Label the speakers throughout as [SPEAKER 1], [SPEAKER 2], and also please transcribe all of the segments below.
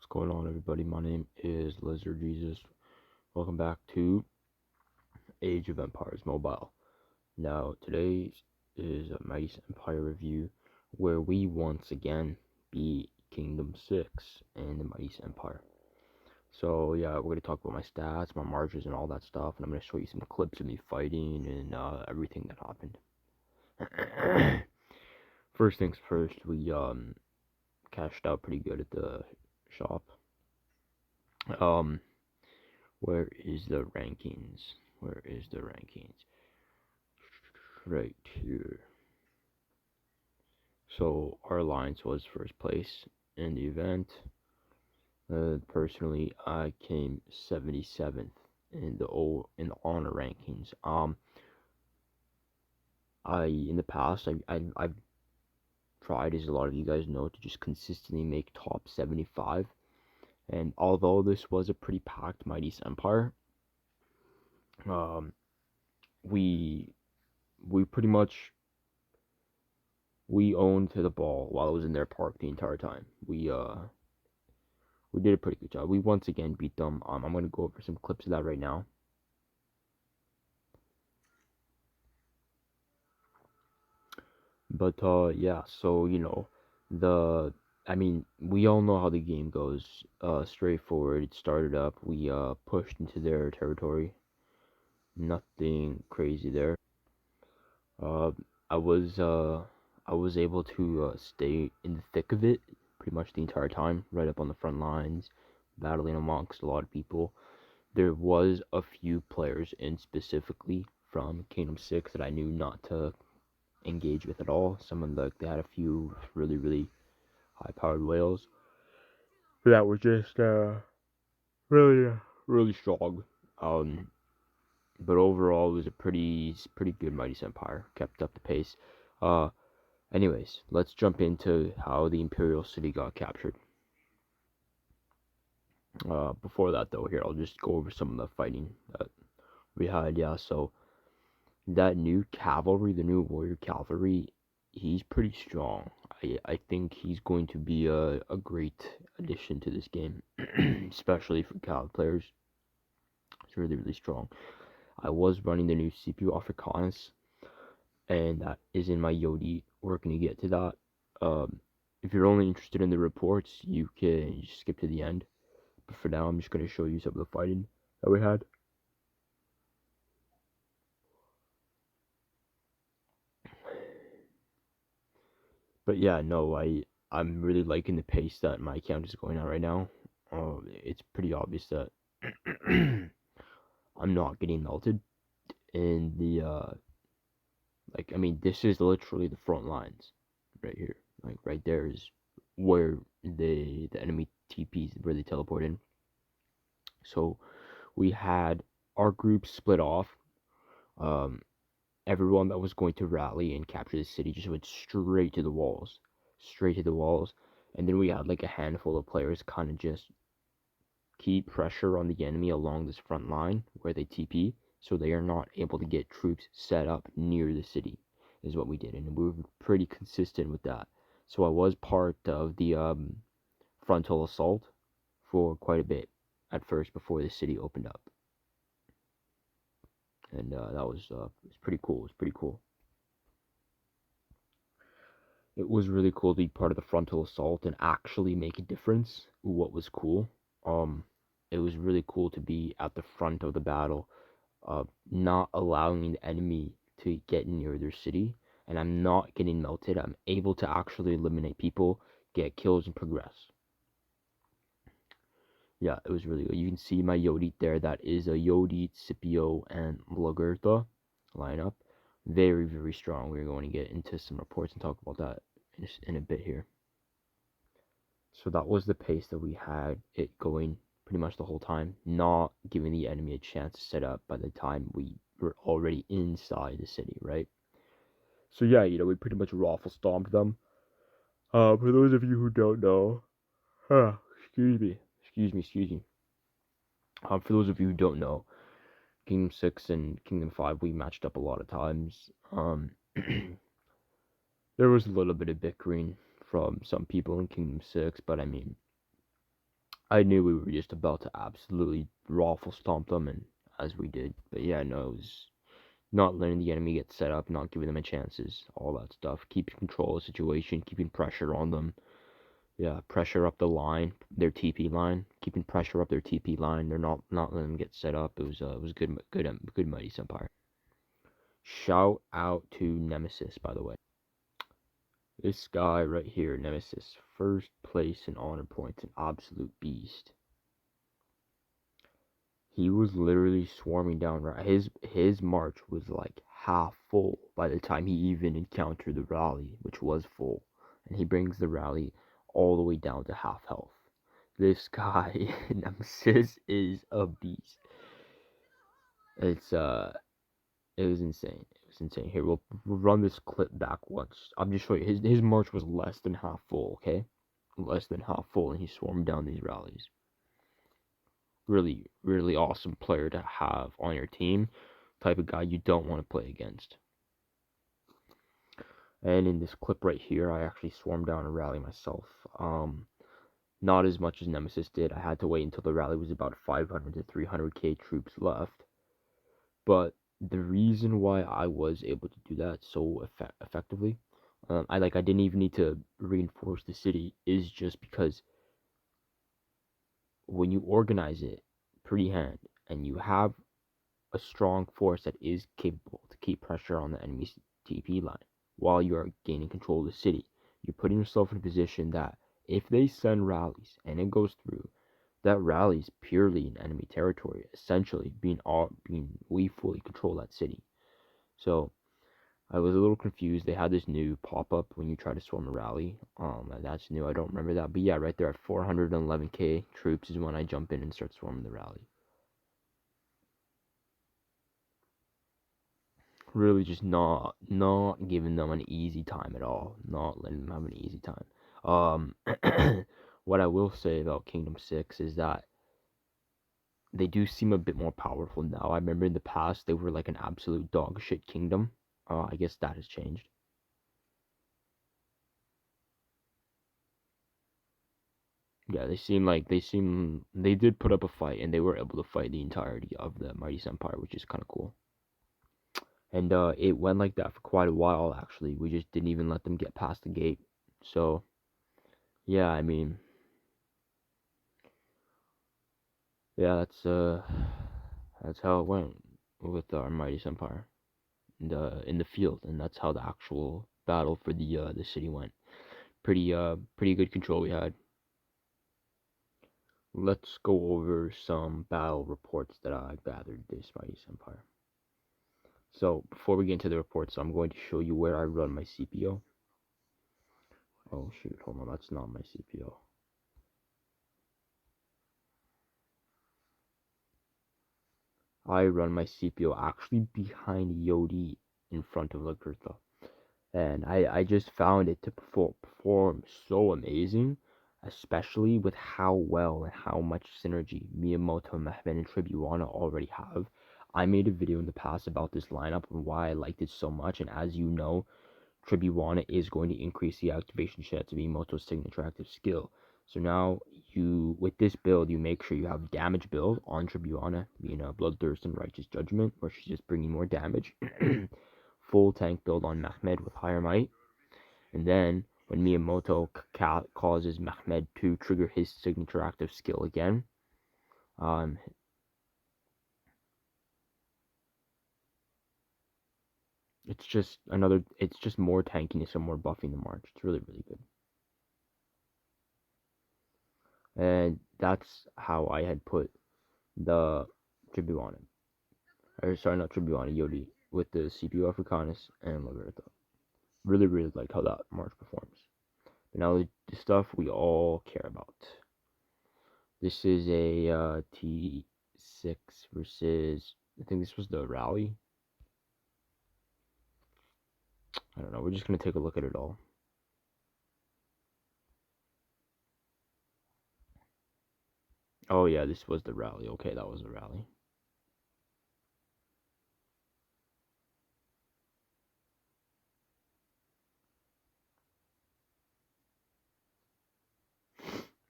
[SPEAKER 1] What's going on, everybody? My name is Lizard Jesus. Welcome back to Age of Empires Mobile. Now, today is a Mightiest Empire review where we once again beat Kingdom 6 and the Mightiest Empire. So, yeah, we're going to talk about my stats, my marches, and all that stuff, and I'm going to show you some clips of me fighting and everything that happened. First things first, we cashed out pretty good at the shop. Where is the rankings? Where is the rankings? Right here. So our alliance was first place in the event. Personally, I came 77th in the honor rankings. In the past I've tried, as a lot of you guys know, to just consistently make top 75. And although this was a pretty packed Mightiest Empire, we pretty much owned the ball while I was in their park the entire time. We did a pretty good job. We once again beat them. I'm gonna go over some clips of that right now. But yeah, so we all know how the game goes. Straightforward. It started up. We pushed into their territory. Nothing crazy there. Uh, I was uh I was able to stay in the thick of it pretty much the entire time, right up on the front lines, battling amongst a lot of people. There was a few players in specifically from Kingdom 6 that I knew not to engage with at all. They had a few really high powered whales that were just really strong. But overall, it was a pretty good Mightiest Empire. Kept up the pace. Uh, Anyways, let's jump into how the Imperial City got captured. Before that, though, here I'll just go over some of the fighting that we had. Yeah, so that new cavalry, the new warrior cavalry, he's pretty strong. I think he's going to be a great addition to this game, especially for cav players. It's really strong. I was running the new CPU Africanus, and that is in my Yodi. We're going to get to that. If you're only interested in the reports, you can just skip to the end. But for now, I'm just going to show you some of the fighting that we had. But yeah, no, I'm really liking the pace that my account is going on right now. It's pretty obvious that I'm not getting melted. And this is literally the front lines right here. Like right there is where the enemy TPs, where they teleport in. So we had our group split off. Um, Everyone that was going to rally and capture the city just went straight to the walls, and then we had like a handful of players kind of just keep pressure on the enemy along this front line where they TP, so they are not able to get troops set up near the city, is what we did, and we were pretty consistent with that. So I was part of the frontal assault for quite a bit at first before the city opened up, and that was pretty cool. It was pretty cool. It was really cool to be part of the frontal assault and actually make a difference. What was cool, it was really cool to be at the front of the battle, not allowing the enemy to get near their city, and I'm not getting melted. I'm able to actually eliminate people, get kills, and progress. Yeah, it was really good. You can see my Yodit there. That is a Yodit, Scipio, and Lagertha lineup. Very strong. We're going to get into some reports and talk about that in a bit here. So that was the pace that we had it going pretty much the whole time, not giving the enemy a chance to set up by the time we were already inside the city, right? So yeah, we pretty much raffle stomped them. For those of you who don't know, excuse me. For those of you who don't know, Kingdom 6 and Kingdom 5, we matched up a lot of times. There was a little bit of bickering from some people in Kingdom 6, but I mean, I knew we were just about to absolutely raffle stomp them, and as we did. But yeah, no, it was not letting the enemy get set up, not giving them a chances, all that stuff. Keeping control of the situation, keeping pressure on them. Yeah, pressure up the line, their TP line, keeping pressure up their TP line. They're not letting them get set up. It was good Mightiest Empire. Shout out to Nemesis, by the way. This guy right here, Nemesis, first place in honor points, an absolute beast. He was literally swarming down. His march was like half full by the time he even encountered the rally, which was full, and he brings the rally all the way down to half health. This guy, Nemesis, is a beast. It's it was insane. It was insane. Here, we'll run this clip back once. I'm just showing you. His march was less than half full. Okay, less than half full, and he swarmed down these rallies. Really, really awesome player to have on your team. Type of guy you don't want to play against. And in this clip right here, I actually swarmed down a rally myself. Not as much as Nemesis did. I had to wait until the rally was about 500 to 300k troops left. But the reason why I was able to do that so effectively, I didn't even need to reinforce the city, is just because when you organize it pre-hand and you have a strong force that is capable to keep pressure on the enemy's TP line while you are gaining control of the city, you're putting yourself in a position that if they send rallies and it goes through, that rally is purely in enemy territory, essentially being we fully control that city. So I was a little confused. They had this new pop-up when you try to swarm a rally. That's new. I don't remember that. But yeah, right there at 411k troops is when I jump in and start swarming the rally. Really just not giving them an easy time at all. Not letting them have an easy time. What I will say about Kingdom 6 is that they do seem a bit more powerful now. I remember in the past they were like an absolute dog shit kingdom. I guess that has changed. Yeah, they did put up a fight and they were able to fight the entirety of the Mightiest Empire, which is kind of cool. And it went like that for quite a while actually. We just didn't even let them get past the gate. So yeah, I mean, yeah, that's how it went with our Mightiest Empire in the field, and that's how the actual battle for the city went. Pretty good control we had. Let's go over some battle reports that I gathered this Mightiest Empire. So before we get into the reports, I'm going to show you where I run my CPO. Oh shoot, hold on, that's not my CPO. I run my CPO actually behind Yodi in front of Lagertha. And I just found it to perform so amazing, especially with how well and how much synergy Miyamoto, Mehmet, and Tribuana already have. I made a video in the past about this lineup and why I liked it so much, and as you know, Tribuana is going to increase the activation chance of Miyamoto's signature active skill. So now with this build, you make sure you have damage build on Tribuana, being a Bloodthirst and Righteous Judgment, where she's just bringing more damage. Full tank build on Mehmed with higher might. And then when Miyamoto causes Mehmed to trigger his signature active skill again, um, it's just more tankiness and more buffing the march. It's really, really good. And that's how I had put the tribute on it. Or sorry, not tribute on it, Yodi, with the CPU Africanus and Lagertha. Really, really like how that march performs. But now the stuff we all care about. This is a T6 versus, I think this was the rally. I don't know, we're just going to take a look at it all. Oh yeah, this was the rally. Okay, that was the rally.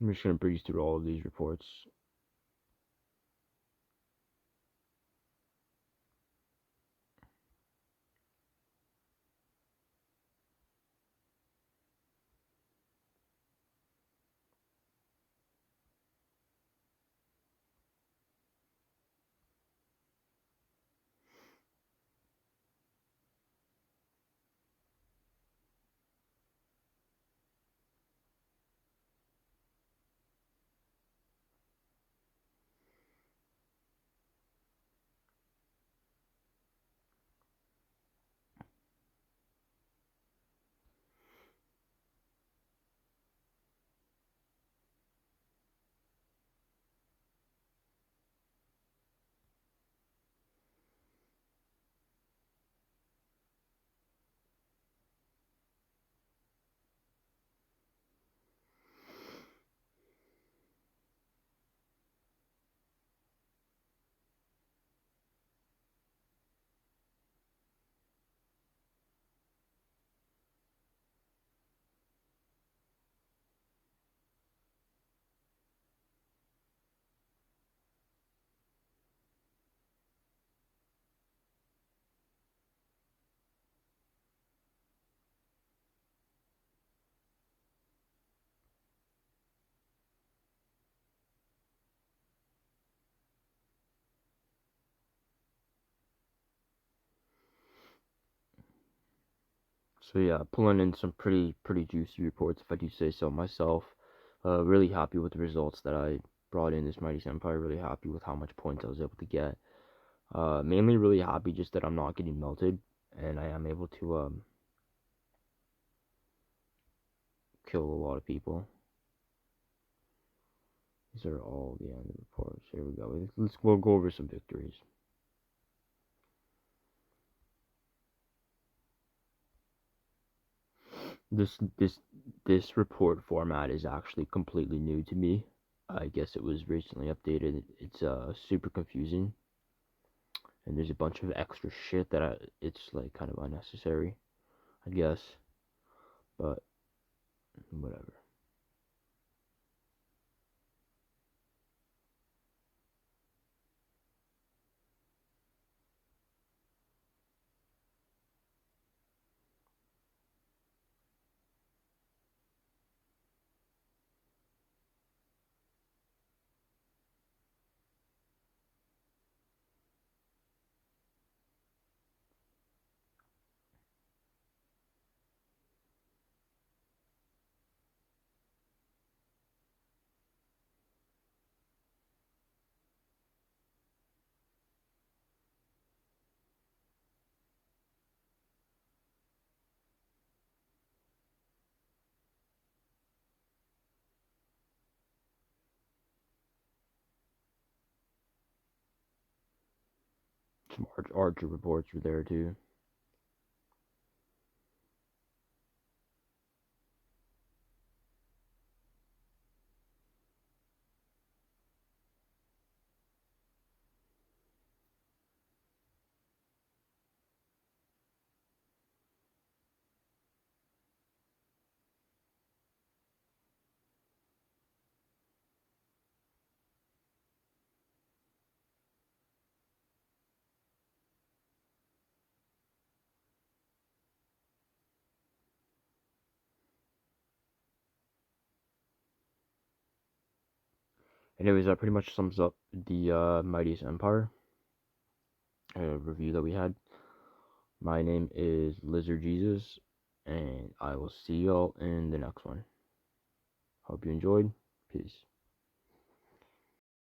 [SPEAKER 1] I'm just gonna breeze through all of these reports. So yeah, pulling in some pretty juicy reports, if I do say so myself. Really happy with the results that I brought in this Mightiest Empire. Really happy with how much points I was able to get. Mainly really happy just that I'm not getting melted, and I am able to kill a lot of people. These are all the end reports. Here we go. We'll go over some victories. This this this report format is actually completely new to me. I guess it was recently updated. It's super confusing, and there's a bunch of extra shit that it's like kind of unnecessary, I guess. But whatever. Some archer reports were there too. Anyways, that pretty much sums up the Mightiest Empire review that we had. My name is Lizard Jesus, and I will see y'all in the next one. Hope you enjoyed. Peace.